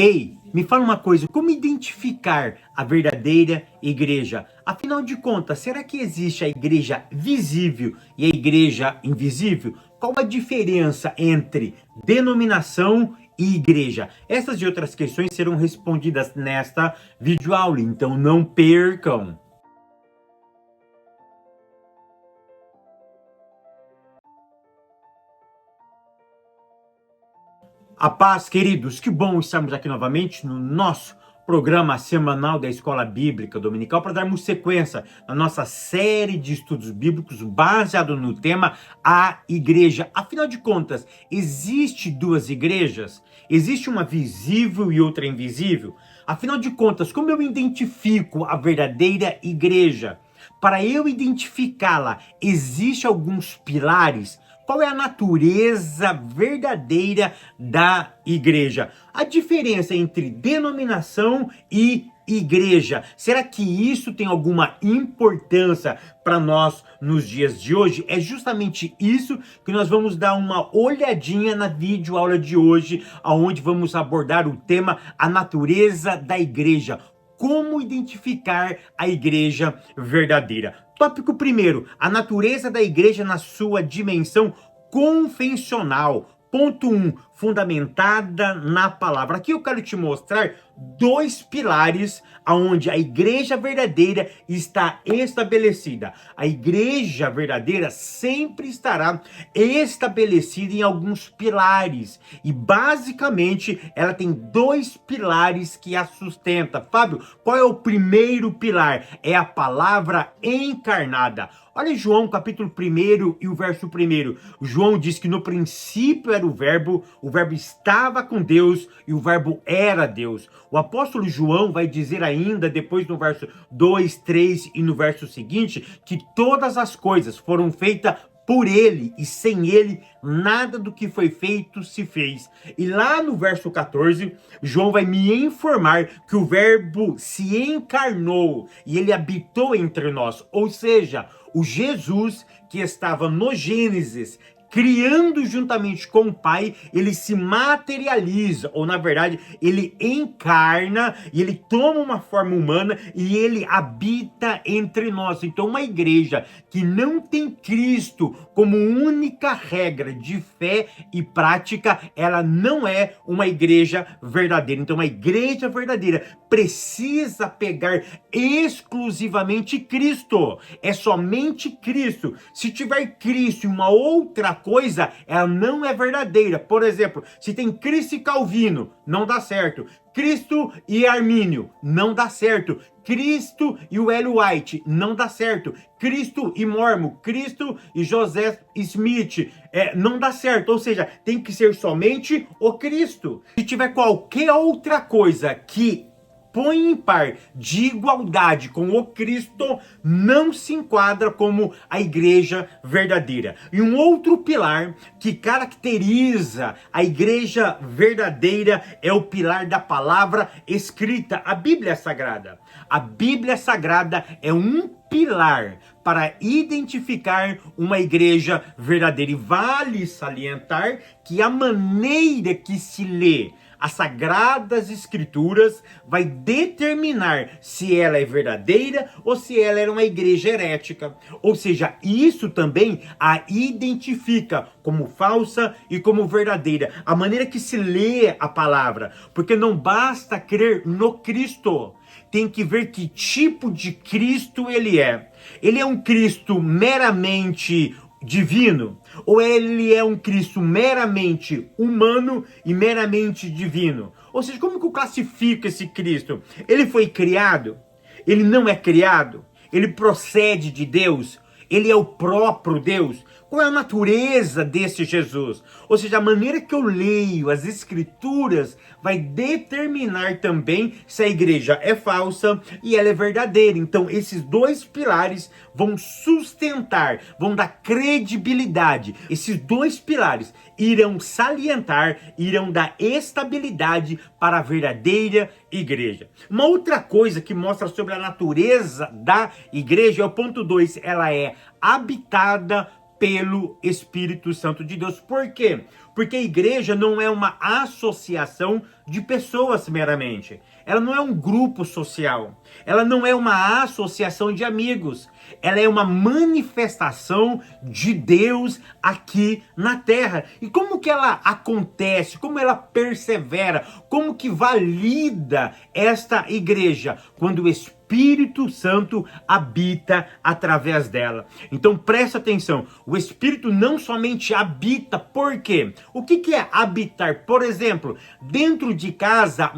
Ei, me fala uma coisa, como identificar a verdadeira igreja? Afinal de contas, será que existe a igreja visível e a igreja invisível? Qual a diferença entre denominação e igreja? Essas e outras questões serão respondidas nesta videoaula, então não percam! A paz, queridos, que bom estarmos aqui novamente no nosso programa semanal da Escola Bíblica Dominical para darmos sequência na nossa série de estudos bíblicos baseado no tema A Igreja. Afinal de contas, existe duas igrejas? Existe uma visível e outra invisível? Afinal de contas, como eu identifico a verdadeira igreja? Para eu identificá-la, existem alguns pilares. Qual é a natureza verdadeira da igreja? A diferença entre denominação e igreja. Será que isso tem alguma importância para nós nos dias de hoje? É justamente isso que nós vamos dar uma olhadinha na videoaula de hoje, onde vamos abordar o tema A Natureza da Igreja. Como identificar a igreja verdadeira? Tópico primeiro, a natureza da igreja na sua dimensão convencional. Ponto 1, fundamentada na palavra. Aqui eu quero te mostrar dois pilares onde a igreja verdadeira está estabelecida. A igreja verdadeira sempre estará estabelecida em alguns pilares. E basicamente ela tem dois pilares que a sustentam. Fábio, qual é o primeiro pilar? É a palavra encarnada. Olha João capítulo 1 e o verso 1. João diz que no princípio era o verbo estava com Deus e o verbo era Deus. O apóstolo João vai dizer ainda, depois no verso 2, 3 e no verso seguinte, que todas as coisas foram feitas por ele, e sem ele, nada do que foi feito se fez. E lá no verso 14, João vai me informar que o verbo se encarnou e ele habitou entre nós. Ou seja, o Jesus que estava no Gênesis, criando juntamente com o Pai, ele se materializa, ou na verdade, ele encarna, e ele toma uma forma humana, e ele habita entre nós. Então, uma igreja que não tem Cristo como única regra de fé e prática, ela não é uma igreja verdadeira. Então, uma igreja verdadeira precisa pegar exclusivamente Cristo. É somente Cristo. Se tiver Cristo e uma outra coisa, ela não é verdadeira. Por exemplo, se tem Cristo e Calvino, não dá certo. Cristo e Armínio, não dá certo. Cristo e o Ellen White, não dá certo. Cristo e Mormon, Cristo e José Smith, não dá certo. Ou seja, tem que ser somente o Cristo. Se tiver qualquer outra coisa que põe em par de igualdade com o Cristo, não se enquadra como a igreja verdadeira. E um outro pilar que caracteriza a igreja verdadeira é o pilar da palavra escrita, a Bíblia Sagrada. A Bíblia Sagrada é um pilar para identificar uma igreja verdadeira. E vale salientar que a maneira que se lê as Sagradas Escrituras vai determinar se ela é verdadeira ou se ela era uma igreja herética. Ou seja, isso também a identifica como falsa e como verdadeira. A maneira que se lê a palavra. Porque não basta crer no Cristo. Tem que ver que tipo de Cristo ele é. Ele é um Cristo meramente divino? Ou ele é um Cristo meramente humano e meramente divino? Ou seja, como que eu classifico esse Cristo? Ele foi criado? Ele não é criado? Ele procede de Deus? Ele é o próprio Deus? Qual é a natureza desse Jesus? Ou seja, a maneira que eu leio as escrituras vai determinar também se a igreja é falsa e ela é verdadeira. Então, esses dois pilares vão sustentar, vão dar credibilidade. Esses dois pilares irão salientar, irão dar estabilidade para a verdadeira igreja. Uma outra coisa que mostra sobre a natureza da igreja é o ponto 2. Ela é habitada pelo Espírito Santo de Deus. Por quê? Porque a igreja não é uma associação de pessoas meramente. Ela não é um grupo social. Ela não é uma associação de amigos. Ela é uma manifestação de Deus aqui na terra. E como que ela acontece? Como ela persevera? Como que valida esta igreja? Quando o Espírito Santo habita através dela. Então presta atenção, o Espírito não somente habita, por quê? O que é habitar? Por exemplo, dentro de casa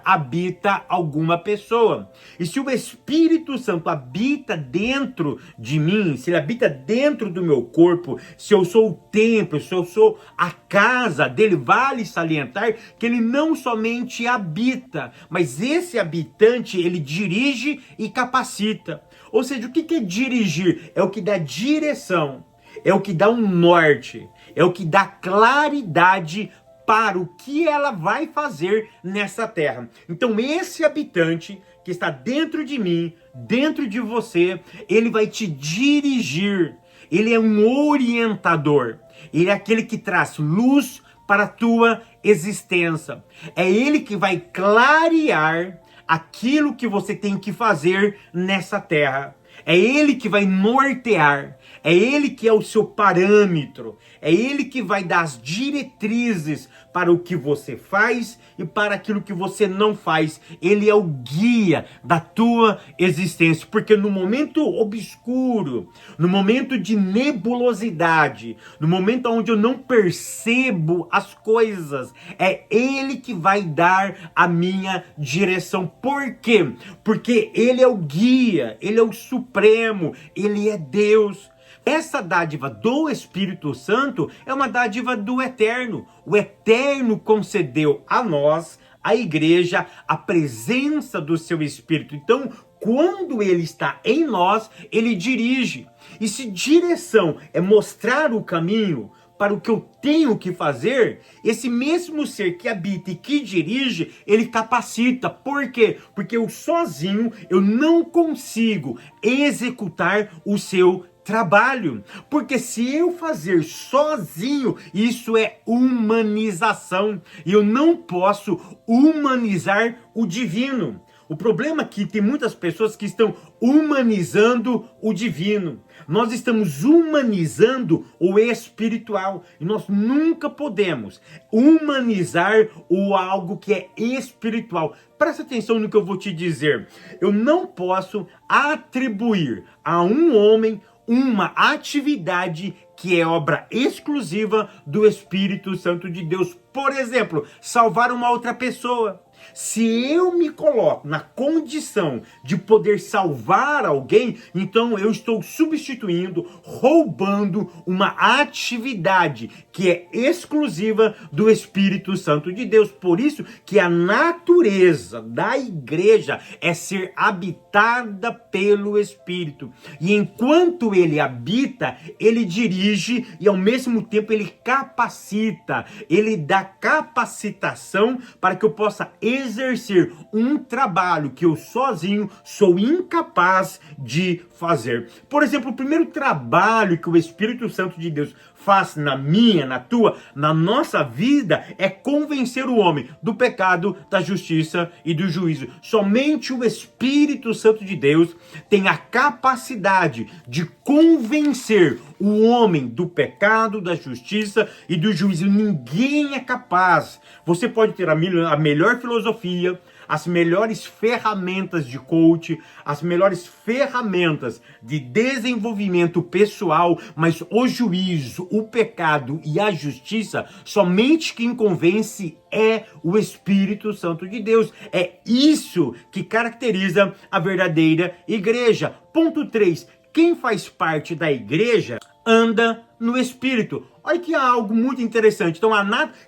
habita alguma pessoa. E se o Espírito Santo habita dentro de mim, se ele habita dentro do meu corpo, se eu sou o templo, se eu sou a casa dele, vale salientar que ele não somente habita, mas esse habitante, ele dirige e capacita. Ou seja, o que é dirigir? É o que dá direção, é o que dá um norte, é o que dá claridade para o que ela vai fazer nessa terra. Então esse habitante que está dentro de mim, dentro de você, ele vai te dirigir. Ele é um orientador. Ele é aquele que traz luz para a tua existência. É ele que vai clarear aquilo que você tem que fazer nessa terra. É ele que vai nortear, é ele que é o seu parâmetro, é ele que vai dar as diretrizes para o que você faz e para aquilo que você não faz. Ele é o guia da tua existência, porque no momento obscuro, no momento de nebulosidade, no momento onde eu não percebo as coisas, é ele que vai dar a minha direção. Por quê? Porque ele é o guia, ele é o supremo, ele é Deus. Essa dádiva do Espírito Santo é uma dádiva do Eterno. O Eterno concedeu a nós, a igreja, a presença do seu Espírito. Então, quando ele está em nós, ele dirige. E se direção é mostrar o caminho para o que eu tenho que fazer, esse mesmo ser que habita e que dirige, ele capacita. Por quê? Porque eu sozinho, eu não consigo executar o seu trabalho. Porque se eu fazer sozinho, isso é humanização. E eu não posso humanizar o divino. O problema é que tem muitas pessoas que estão humanizando o divino. Nós estamos humanizando o espiritual. E nós nunca podemos humanizar o algo que é espiritual. Presta atenção no que eu vou te dizer. Eu não posso atribuir a um homem uma atividade que é obra exclusiva do Espírito Santo de Deus. Por exemplo, salvar uma outra pessoa. Se eu me coloco na condição de poder salvar alguém, então eu estou substituindo, roubando uma atividade que é exclusiva do Espírito Santo de Deus. Por isso que a natureza da igreja é ser habitada pelo Espírito. E enquanto ele habita, ele dirige e ao mesmo tempo ele capacita, ele dá capacitação para que eu possa exercer um trabalho que eu sozinho sou incapaz de fazer. Por exemplo, o primeiro trabalho que o Espírito Santo de Deus faz na minha, na tua, na nossa vida é convencer o homem do pecado, da justiça e do juízo. Somente o Espírito Santo de Deus tem a capacidade de convencer o homem do pecado, da justiça e do juízo. Ninguém é capaz. Você pode ter a melhor filosofia, as melhores ferramentas de coach, as melhores ferramentas de desenvolvimento pessoal, mas o juízo, o pecado e a justiça, somente quem convence é o Espírito Santo de Deus. É isso que caracteriza a verdadeira igreja. Ponto 3. Quem faz parte da igreja anda no Espírito. Olha que é algo muito interessante.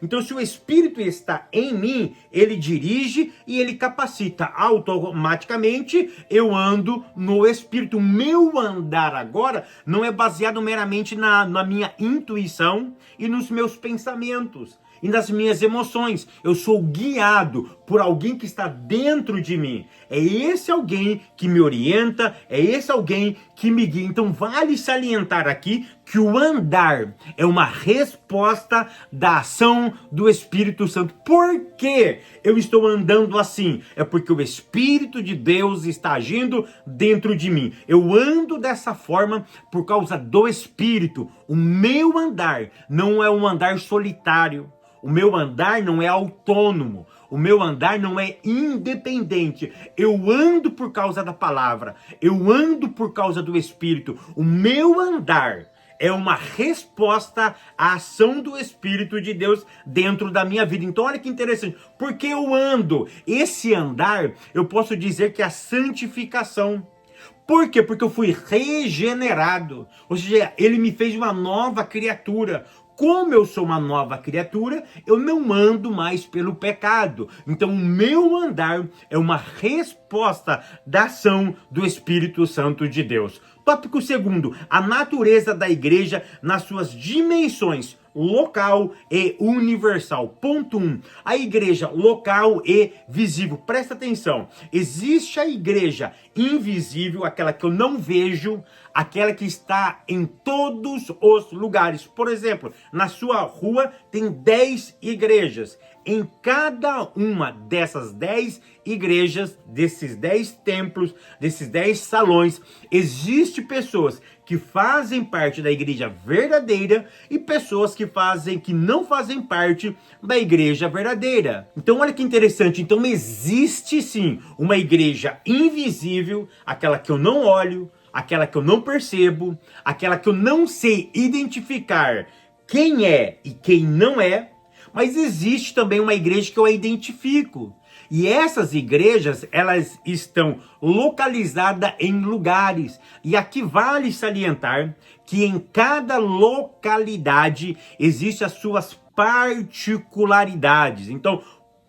Então, se o Espírito está em mim, ele dirige e ele capacita. Automaticamente, eu ando no Espírito. O meu andar agora não é baseado meramente na minha intuição e nos meus pensamentos e nas minhas emoções. Eu sou guiado por alguém que está dentro de mim. É esse alguém que me orienta, é esse alguém que me guia. Então vale salientar aqui que o andar é uma resposta da ação do Espírito Santo. Por que eu estou andando assim? É porque o Espírito de Deus está agindo dentro de mim. Eu ando dessa forma por causa do Espírito. O meu andar não é um andar solitário. O meu andar não é autônomo. O meu andar não é independente. Eu ando por causa da palavra. Eu ando por causa do Espírito. O meu andar é uma resposta à ação do Espírito de Deus dentro da minha vida. Então olha que interessante. Porque eu ando. Esse andar, eu posso dizer que é a santificação. Por quê? Porque eu fui regenerado. Ou seja, ele me fez uma nova criatura. Como eu sou uma nova criatura, eu não ando mais pelo pecado. Então, o meu andar é uma resposta da ação do Espírito Santo de Deus. Tópico segundo, a natureza da igreja nas suas dimensões local e universal. Ponto 1. A igreja local e visível. Presta atenção. Existe a igreja invisível, aquela que eu não vejo, aquela que está em todos os lugares. Por exemplo, na sua rua tem 10 igrejas. Em cada uma dessas 10 igrejas, desses 10 templos, desses 10 salões, existe pessoas que fazem parte da igreja verdadeira e pessoas que não fazem parte da igreja verdadeira. Então olha que interessante, então existe sim uma igreja invisível, aquela que eu não olho, aquela que eu não percebo, aquela que eu não sei identificar quem é e quem não é, mas existe também uma igreja que eu a identifico. E essas igrejas, elas estão localizadas em lugares. E aqui vale salientar que em cada localidade existem as suas particularidades. Então,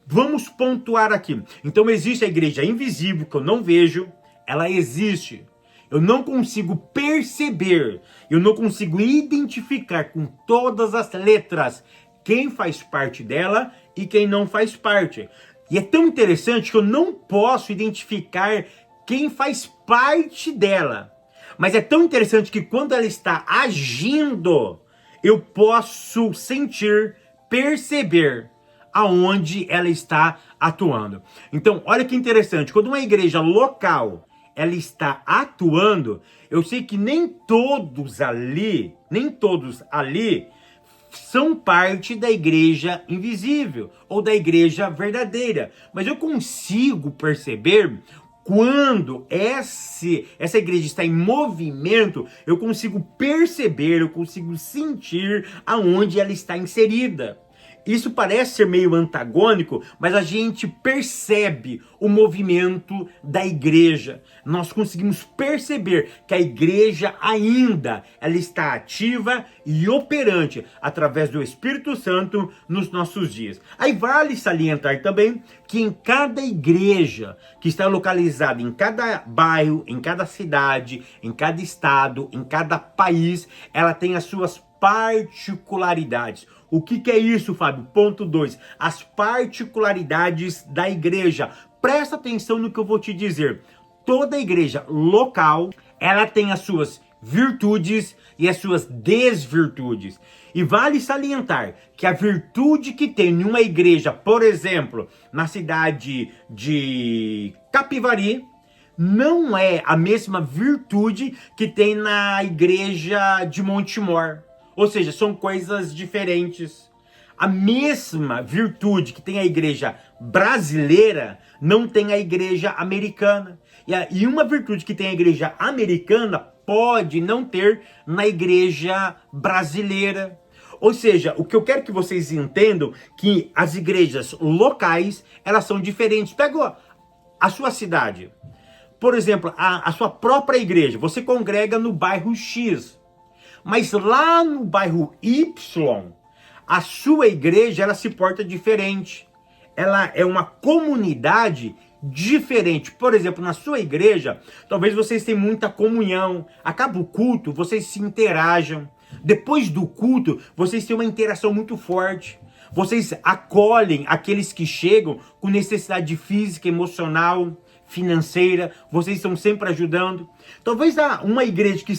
vamos pontuar aqui. Então, existe a igreja invisível, que eu não vejo, ela existe. Eu não consigo perceber, eu não consigo identificar com todas as letras quem faz parte dela e quem não faz parte. E é tão interessante que eu não posso identificar quem faz parte dela. Mas é tão interessante que quando ela está agindo, eu posso sentir, perceber aonde ela está atuando. Então, olha que interessante. Quando uma igreja local ela está atuando, eu sei que nem todos ali são parte da igreja invisível ou da igreja verdadeira. Mas eu consigo perceber quando essa igreja está em movimento, eu consigo perceber, eu consigo sentir aonde ela está inserida. Isso parece ser meio antagônico, mas a gente percebe o movimento da igreja. Nós conseguimos perceber que a igreja ainda ela está ativa e operante através do Espírito Santo nos nossos dias. Aí vale salientar também que em cada igreja que está localizada em cada bairro, em cada cidade, em cada estado, em cada país, ela tem as suas particularidades. O que é isso, Fábio? Ponto 2. As particularidades da igreja. Presta atenção no que eu vou te dizer. Toda igreja local, ela tem as suas virtudes e as suas desvirtudes. E vale salientar que a virtude que tem em uma igreja, por exemplo, na cidade de Capivari, não é a mesma virtude que tem na igreja de Montemor. Ou seja, são coisas diferentes. A mesma virtude que tem a igreja brasileira não tem a igreja americana. E uma virtude que tem a igreja americana pode não ter na igreja brasileira. Ou seja, o que eu quero que vocês entendam que as igrejas locais, elas são diferentes. Pega a sua cidade. Por exemplo, a sua própria igreja. Você congrega no bairro X. Mas lá no bairro Y, a sua igreja, ela se porta diferente. Ela é uma comunidade diferente. Por exemplo, na sua igreja, talvez vocês tenham muita comunhão. Acaba o culto, vocês se interajam. Depois do culto, vocês têm uma interação muito forte. Vocês acolhem aqueles que chegam com necessidade física, emocional, financeira, vocês estão sempre ajudando. Talvez uma igreja que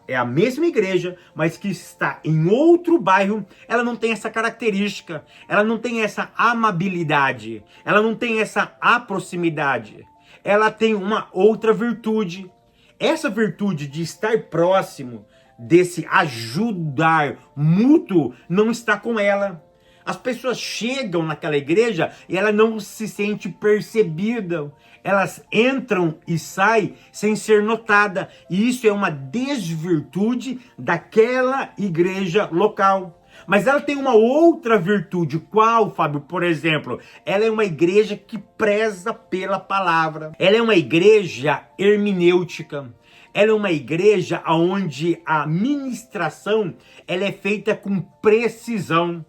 é a mesma igreja, mas que está em outro bairro, ela não tem essa característica, ela não tem essa amabilidade, ela não tem essa proximidade, ela tem uma outra virtude. Essa virtude de estar próximo, desse ajudar mútuo, não está com ela. As pessoas chegam naquela igreja e ela não se sente percebida. Elas entram e saem sem ser notada. E isso é uma desvirtude daquela igreja local. Mas ela tem uma outra virtude. Qual, Fábio? Por exemplo, ela é uma igreja que preza pela palavra. Ela é uma igreja hermenêutica. Ela é uma igreja onde a ministração ela é feita com precisão.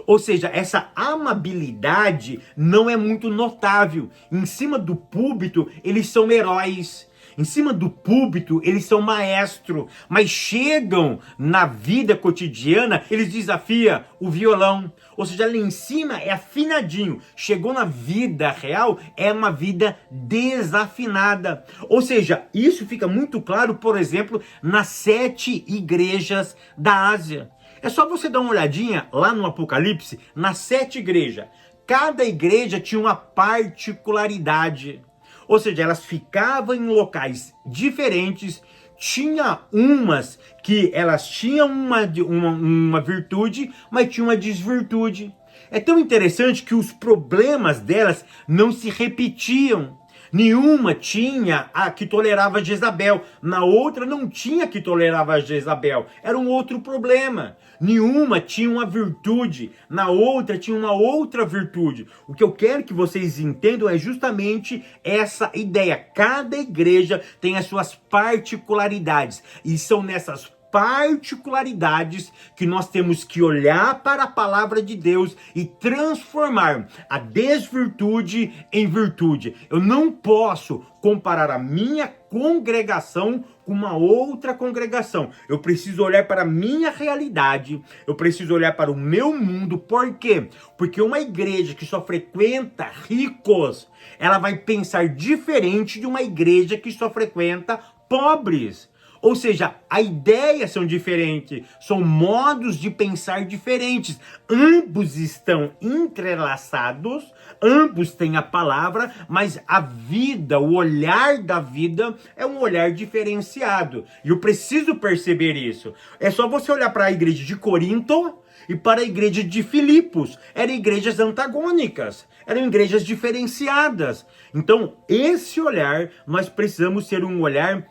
Ou seja, essa amabilidade não é muito notável. Em cima do púlpito, eles são heróis. Em cima do púlpito, eles são maestro. Mas chegam na vida cotidiana, eles desafiam o violão. Ou seja, ali em cima é afinadinho. Chegou na vida real, é uma vida desafinada. Ou seja, isso fica muito claro, por exemplo, nas 7 igrejas da Ásia. É só você dar uma olhadinha lá no Apocalipse, nas 7 igrejas. Cada igreja tinha uma particularidade. Ou seja, elas ficavam em locais diferentes. Tinha umas que elas tinham uma virtude, mas tinha uma desvirtude. É tão interessante que os problemas delas não se repetiam. Nenhuma tinha a que tolerava Jezabel, na outra não tinha que tolerava Jezabel, era um outro problema. Nenhuma tinha uma virtude, na outra tinha uma outra virtude. O que eu quero que vocês entendam é justamente essa ideia. Cada igreja tem as suas particularidades e são nessas particularidades que nós temos que olhar para a palavra de Deus e transformar a desvirtude em virtude. Eu não posso comparar a minha congregação com uma outra congregação. Eu preciso olhar para a minha realidade, eu preciso olhar para o meu mundo. Por quê? Porque uma igreja que só frequenta ricos, ela vai pensar diferente de uma igreja que só frequenta pobres. Ou seja, as ideias são diferentes, são modos de pensar diferentes. Ambos estão entrelaçados, ambos têm a palavra, mas a vida, o olhar da vida é um olhar diferenciado. E eu preciso perceber isso. É só você olhar para a igreja de Corinto e para a igreja de Filipos. Eram igrejas antagônicas, eram igrejas diferenciadas. Então, esse olhar, nós precisamos ser um olhar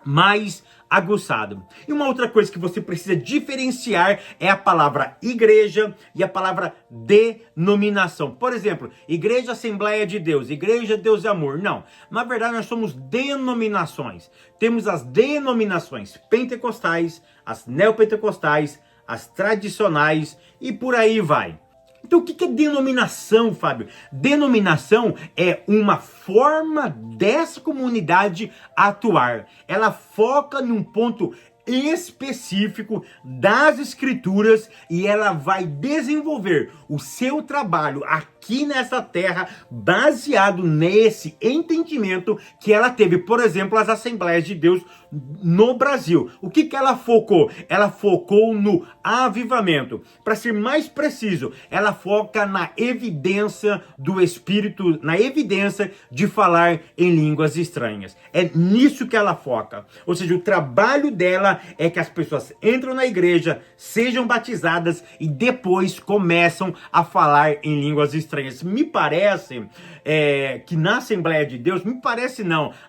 mais aguçado. E uma outra coisa que você precisa diferenciar é a palavra igreja e a palavra denominação. Por exemplo, Igreja Assembleia de Deus, Igreja Deus e Amor. Não, na verdade nós somos denominações. Temos as denominações pentecostais, as neopentecostais, as tradicionais e por aí vai. Então, o que é denominação, Fábio? Denominação é uma forma dessa comunidade atuar. Ela foca num ponto específico das escrituras e ela vai desenvolver o seu trabalho aqui nessa terra baseado nesse entendimento que ela teve, por exemplo, as Assembleias de Deus no Brasil. O que ela focou? Ela focou no avivamento. Para ser mais preciso, ela foca na evidência do Espírito, na evidência de falar em línguas estranhas. É nisso que ela foca. Ou seja, o trabalho dela é que as pessoas entram na igreja, sejam batizadas e depois começam a falar em línguas estranhas. Me parece que na Assembleia de Deus,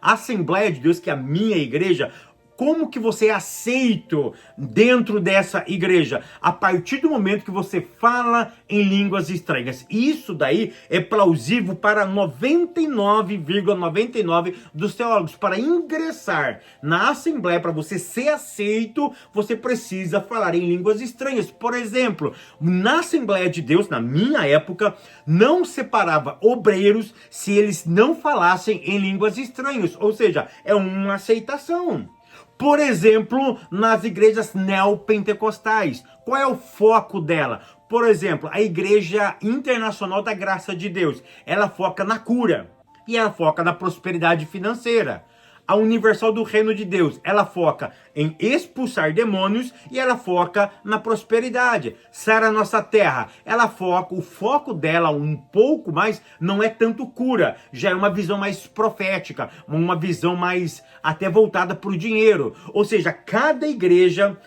a Assembleia de Deus, que é a minha igreja, como que você é aceito dentro dessa igreja? A partir do momento que você fala em línguas estranhas. Isso daí é plausível para 99,99% dos teólogos. Para ingressar na Assembleia, para você ser aceito, você precisa falar em línguas estranhas. Por exemplo, na Assembleia de Deus, na minha época, não separava obreiros se eles não falassem em línguas estranhas. Ou seja, é uma aceitação. Por exemplo, nas igrejas neopentecostais, qual é o foco dela? Por exemplo, a Igreja Internacional da Graça de Deus, ela foca na cura e ela foca na prosperidade financeira. A Universal do Reino de Deus, ela foca em expulsar demônios e ela foca na prosperidade. Sara Nossa Terra, o foco dela um pouco mais não é tanto cura, já é uma visão mais profética, uma visão mais até voltada para o dinheiro. Ou seja, cada igreja,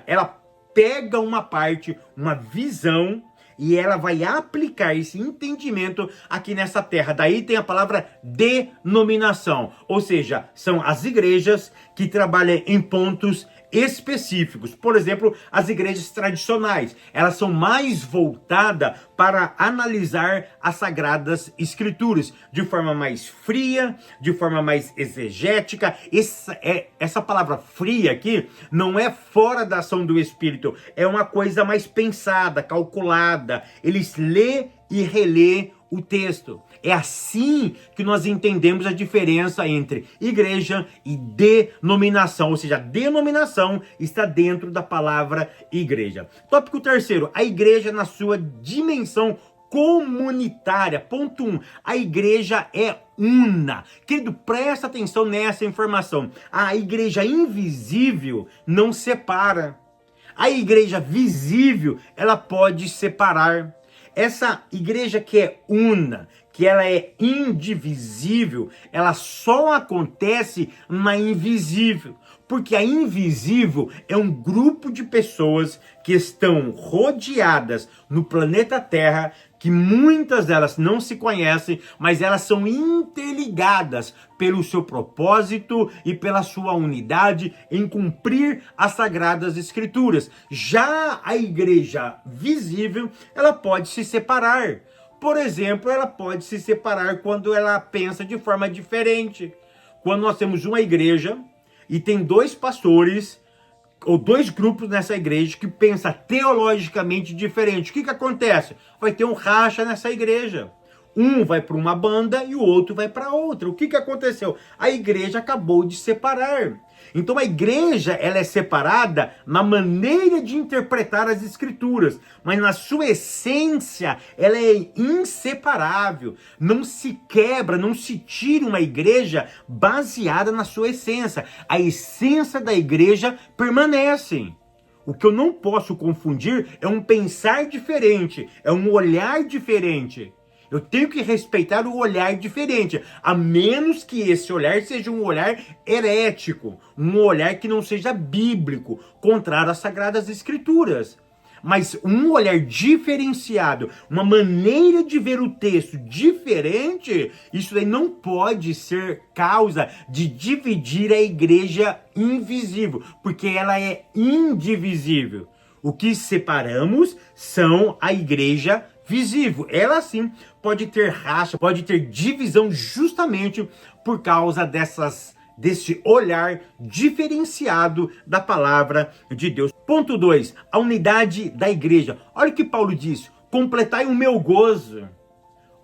ela pega uma parte, uma visão, e ela vai aplicar esse entendimento aqui nessa terra. Daí tem a palavra denominação. Ou seja, são as igrejas que trabalham em pontos específicos. Por exemplo, as igrejas tradicionais. Elas são mais voltadas para analisar as Sagradas Escrituras de forma mais fria, de forma mais exegética. Essa palavra fria aqui não é fora da ação do Espírito. É uma coisa mais pensada, calculada. Eles lê e relê o texto. É assim que nós entendemos a diferença entre igreja e denominação, ou seja, a denominação está dentro da palavra igreja. Tópico terceiro, a igreja na sua dimensão comunitária. Ponto 1, a igreja é una. Querido, presta atenção nessa informação. A igreja invisível não separa. A igreja visível, ela pode separar. Essa igreja que é una, que ela é indivisível, ela só acontece na invisível. Porque a invisível é um grupo de pessoas que estão rodeadas no planeta Terra, que muitas delas não se conhecem, mas elas são interligadas pelo seu propósito e pela sua unidade em cumprir as Sagradas Escrituras. Já a igreja visível, ela pode se separar. Por exemplo, ela pode se separar quando ela pensa de forma diferente. Quando nós temos uma igreja e tem dois pastores ou dois grupos nessa igreja que pensam teologicamente diferente, o que acontece? Vai ter um racha nessa igreja. Um vai para uma banda e o outro vai para outra. O que aconteceu? A igreja acabou de separar. Então a igreja, ela é separada na maneira de interpretar as escrituras, mas na sua essência ela é inseparável. Não se quebra, não se tira uma igreja baseada na sua essência. A essência da igreja permanece. O que eu não posso confundir é um pensar diferente, é um olhar diferente. Eu tenho que respeitar o olhar diferente, a menos que esse olhar seja um olhar herético, um olhar que não seja bíblico, contrário às Sagradas Escrituras. Mas um olhar diferenciado, uma maneira de ver o texto diferente, isso daí não pode ser causa de dividir a igreja invisível, porque ela é indivisível. O que separamos são a igreja visível. Ela sim pode ter racha, pode ter divisão justamente por causa desse olhar diferenciado da palavra de Deus. Ponto 2, a unidade da igreja. Olha o que Paulo diz: completai o meu gozo.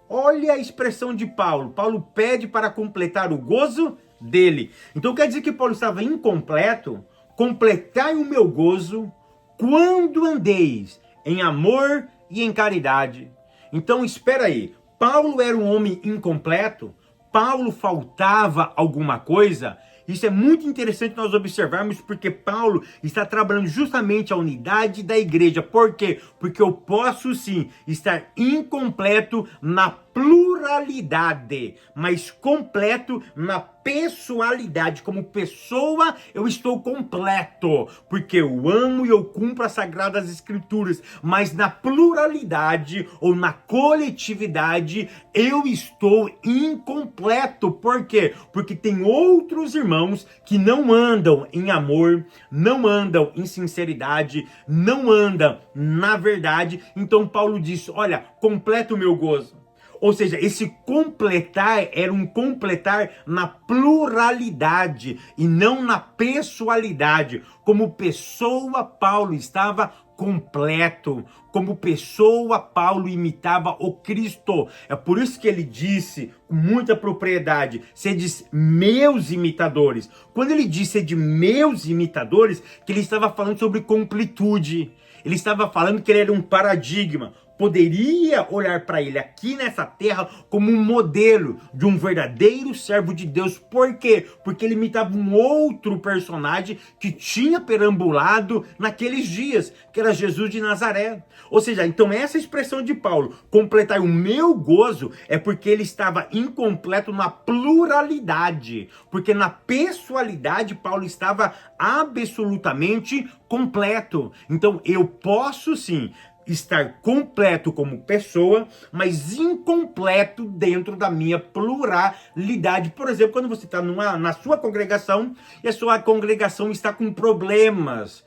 Olha a expressão de Paulo. Paulo pede para completar o gozo dele. Então quer dizer que Paulo estava incompleto? Completai o meu gozo quando andeis em amor e em caridade. Então espera aí, Paulo era um homem incompleto? Paulo faltava alguma coisa? Isso é muito interessante nós observarmos, porque Paulo está trabalhando justamente a unidade da igreja. Por quê? Porque eu posso sim estar incompleto na pluralidade, mas completo na pessoalidade. Como pessoa, eu estou completo, porque eu amo e eu cumpro as Sagradas Escrituras, mas na pluralidade ou na coletividade, eu estou incompleto. Por quê? Porque tem outros irmãos que não andam em amor, não andam em sinceridade, não andam na verdade. Então Paulo diz: olha, completa o meu gozo. Ou seja, esse completar era um completar na pluralidade e não na pessoalidade. Como pessoa, Paulo estava completo. Como pessoa, Paulo imitava o Cristo. É por isso que ele disse com muita propriedade: sedes meus imitadores. Quando ele disse de meus imitadores, que ele estava falando sobre completude. Ele estava falando que ele era um paradigma. Poderia olhar para ele aqui nessa terra como um modelo de um verdadeiro servo de Deus. Por quê? Porque ele imitava um outro personagem que tinha perambulado naqueles dias, que era Jesus de Nazaré. Ou seja, então essa expressão de Paulo, completar o meu gozo, é porque ele estava incompleto na pluralidade. Porque na pessoalidade, Paulo estava absolutamente completo. Então eu posso sim estar completo como pessoa, mas incompleto dentro da minha pluralidade. Por exemplo, quando você está na sua congregação e a sua congregação está com problemas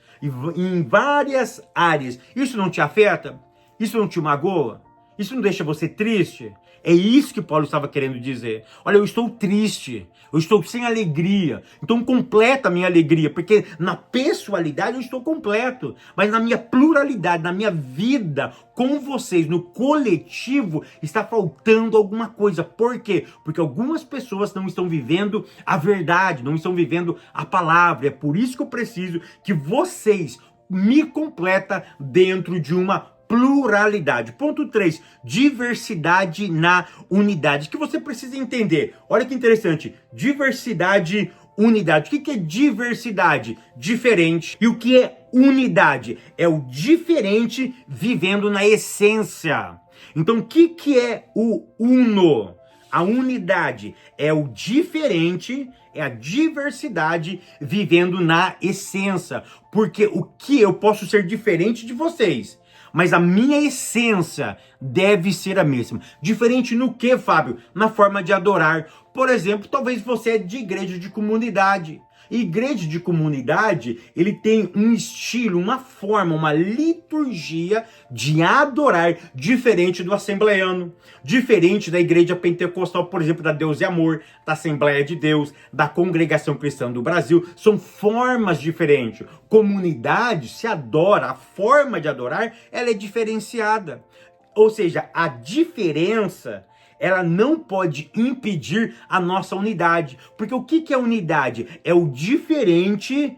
em várias áreas, isso não te afeta? Isso não te magoa? Isso não deixa você triste? É isso que Paulo estava querendo dizer. Olha, eu estou triste, eu estou sem alegria, então completa a minha alegria, porque na pessoalidade eu estou completo, mas na minha pluralidade, na minha vida com vocês, no coletivo, está faltando alguma coisa. Por quê? Porque algumas pessoas não estão vivendo a verdade, não estão vivendo a palavra. É por isso que eu preciso que vocês me completem dentro de uma pluralidade. Ponto 3, diversidade na unidade, que você precisa entender. Olha que interessante, diversidade, unidade. O que é diversidade? Diferente. E o que é unidade? É o diferente vivendo na essência. Então, o que é o uno? A unidade é o diferente, é a diversidade vivendo na essência. Porque o que eu posso ser diferente de vocês, mas a minha essência deve ser a mesma. Diferente no que, Fábio? Na forma de adorar. Por exemplo, talvez você é de igreja de comunidade. Igreja de comunidade, ele tem um estilo, uma forma, uma liturgia de adorar diferente do assembleiano, diferente da igreja pentecostal, por exemplo, da Deus e Amor, da Assembleia de Deus, da Congregação Cristã do Brasil. São formas diferentes. Comunidade se adora, a forma de adorar, ela é diferenciada. Ou seja, a diferença, ela não pode impedir a nossa unidade. Porque o que é unidade? É o diferente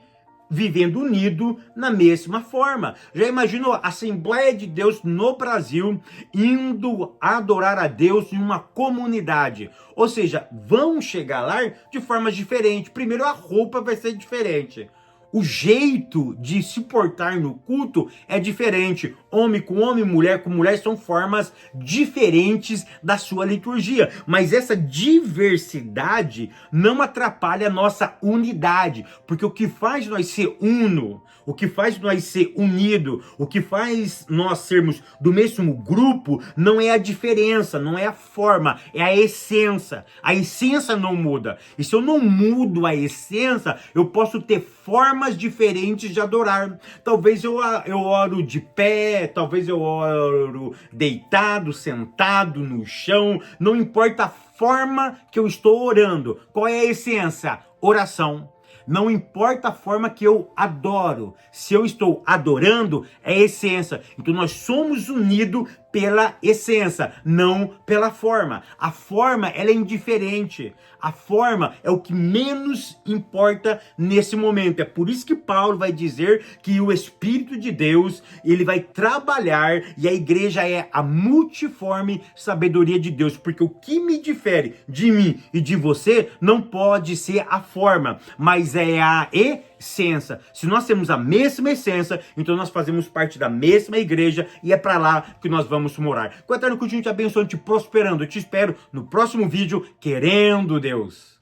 vivendo unido na mesma forma. Já imaginou a Assembleia de Deus no Brasil indo adorar a Deus em uma comunidade? Ou seja, vão chegar lá de formas diferentes. Primeiro, a roupa vai ser diferente. O jeito de se portar no culto é diferente. Homem com homem, mulher com mulher, são formas diferentes da sua liturgia. Mas essa diversidade não atrapalha a nossa unidade. Porque o que faz nós ser uno, o que faz nós ser unido, o que faz nós sermos do mesmo grupo, não é a diferença, não é a forma, é a essência. A essência não muda. E se eu não mudo a essência, eu posso ter formas diferentes de adorar. Talvez eu oro de pé, talvez eu oro deitado, sentado, no chão. Não importa a forma que eu estou orando. Qual é a essência? Oração. Não importa a forma que eu adoro. Se eu estou adorando, é essência. Então nós somos unidos pela essência, não pela forma. A forma, ela é indiferente. A forma é o que menos importa nesse momento. É por isso que Paulo vai dizer que o Espírito de Deus, ele vai trabalhar e a igreja é a multiforme sabedoria de Deus. Porque o que me difere de mim e de você não pode ser a forma, mas é a essência. Se nós temos a mesma essência, então nós fazemos parte da mesma igreja e é para lá que nós vamos morar. Que o Eterno continue te abençoando, te prosperando. Eu te espero no próximo vídeo, querendo Deus.